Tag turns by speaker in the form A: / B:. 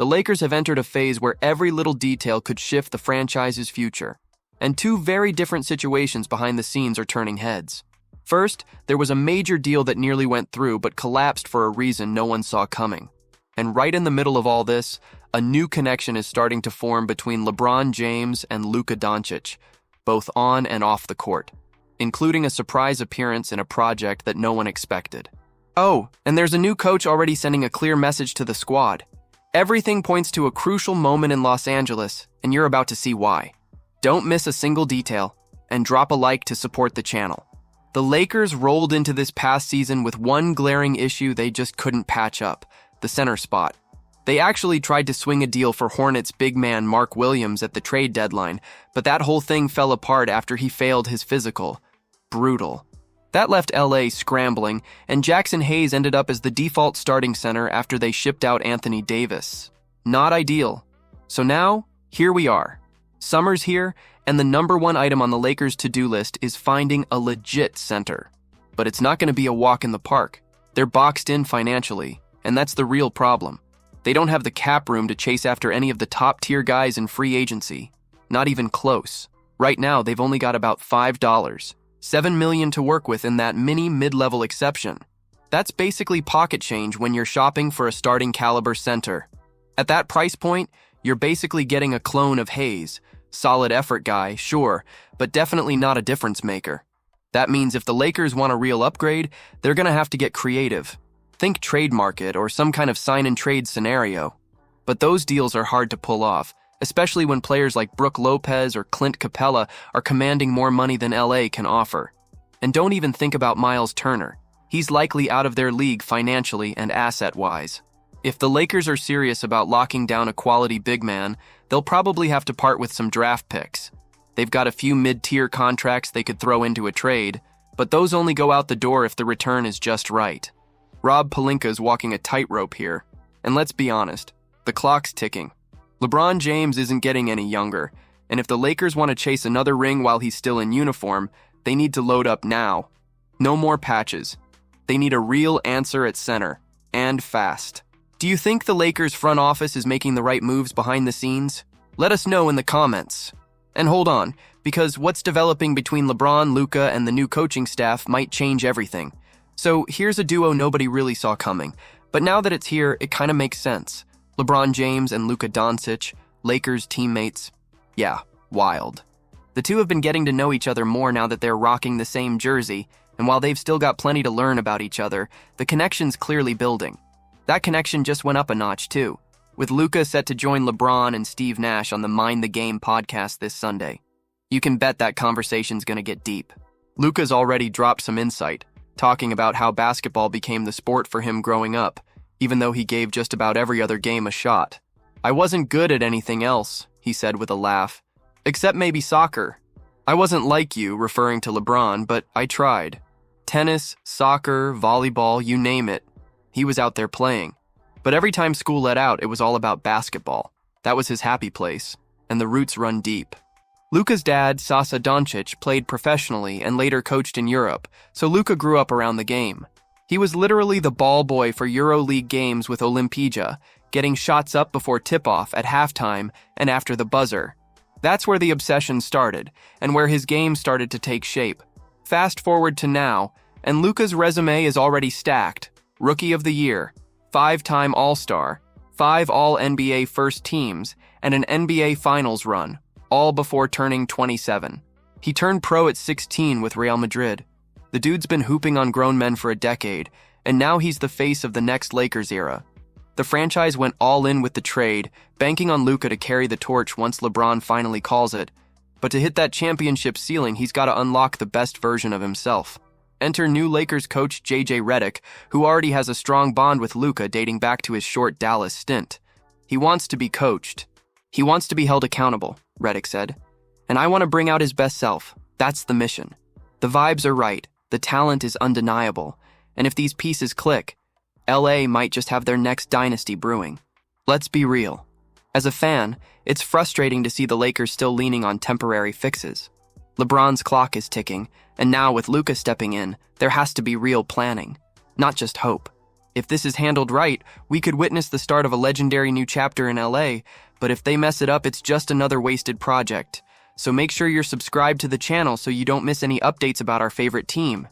A: The Lakers have entered a phase where every little detail could shift the franchise's future. And two very different situations behind the scenes are turning heads. First, there was a major deal that nearly went through but collapsed for a reason no one saw coming. And right in the middle of all this, a new connection is starting to form between LeBron James and Luka Doncic, both on and off the court, including a surprise appearance in a project that no one expected. Oh, and there's a new coach already sending a clear message to the squad. Everything points to a crucial moment in Los Angeles, and you're about to see why. Don't miss a single detail, and drop a like to support the channel. The Lakers rolled into this past season with one glaring issue they just couldn't patch up: the center spot. They actually tried to swing a deal for Hornets big man Mark Williams at the trade deadline, but that whole thing fell apart after he failed his physical. Brutal. That left LA scrambling, and Jackson Hayes ended up as the default starting center after they shipped out Anthony Davis. Not ideal. So now, here we are. Summer's here, and the number one item on the Lakers' to-do list is finding a legit center. But it's not going to be a walk in the park. They're boxed in financially, and that's the real problem. They don't have the cap room to chase after any of the top-tier guys in free agency. Not even close. Right now, they've only got about $7 million to work with in that mini mid-level exception. That's basically pocket change when you're shopping for a starting caliber center. At that price point, you're basically getting a clone of Hayes. Solid effort guy, sure, but definitely not a difference maker. That means if the Lakers want a real upgrade, they're gonna have to get creative. Think trade market or some kind of sign-and-trade scenario. But those deals are hard to pull off, especially when players like Brook Lopez or Clint Capella are commanding more money than LA can offer. And don't even think about Miles Turner. He's likely out of their league financially and asset-wise. If the Lakers are serious about locking down a quality big man, they'll probably have to part with some draft picks. They've got a few mid-tier contracts they could throw into a trade, but those only go out the door if the return is just right. Rob Pelinka's walking a tightrope here, and let's be honest, the clock's ticking. LeBron James isn't getting any younger, and if the Lakers want to chase another ring while he's still in uniform, they need to load up now. No more patches. They need a real answer at center, and fast. Do you think the Lakers front office is making the right moves behind the scenes? Let us know in the comments. And hold on, because what's developing between LeBron, Luka, and the new coaching staff might change everything. So here's a duo nobody really saw coming, but now that it's here, it kind of makes sense. LeBron James and Luka Doncic, Lakers teammates. Yeah, wild. The two have been getting to know each other more now that they're rocking the same jersey, and while they've still got plenty to learn about each other, the connection's clearly building. That connection just went up a notch too, with Luka set to join LeBron and Steve Nash on the Mind the Game podcast this Sunday. You can bet that conversation's gonna get deep. Luka's already dropped some insight, talking about how basketball became the sport for him growing up, even though he gave just about every other game a shot. I wasn't good at anything else, he said with a laugh. Except maybe soccer. I wasn't like you, referring to LeBron, but I tried. Tennis, soccer, volleyball, you name it. He was out there playing. But every time school let out, it was all about basketball. That was his happy place, and the roots run deep. Luka's dad, Sasa Doncic, played professionally and later coached in Europe, so Luka grew up around the game. He was literally the ball boy for EuroLeague games with Olimpija, getting shots up before tip-off, at halftime, and after the buzzer. That's where the obsession started, and where his game started to take shape. Fast forward to now, and Luka's resume is already stacked. Rookie of the Year, 5-time All-Star, 5 All-NBA first teams, and an NBA Finals run, all before turning 27. He turned pro at 16 with Real Madrid. The dude's been hooping on grown men for a decade, and now he's the face of the next Lakers era. The franchise went all in with the trade, banking on Luka to carry the torch once LeBron finally calls it. But to hit that championship ceiling, he's got to unlock the best version of himself. Enter new Lakers coach J.J. Redick, who already has a strong bond with Luka dating back to his short Dallas stint. He wants to be coached. He wants to be held accountable, Redick said. And I want to bring out his best self. That's the mission. The vibes are right. The talent is undeniable. And if these pieces click, LA might just have their next dynasty brewing. Let's be real. As a fan, it's frustrating to see the Lakers still leaning on temporary fixes. LeBron's clock is ticking, and now with Luka stepping in, there has to be real planning, not just hope. If this is handled right, we could witness the start of a legendary new chapter in LA, but if they mess it up, it's just another wasted project. So make sure you're subscribed to the channel so you don't miss any updates about our favorite team.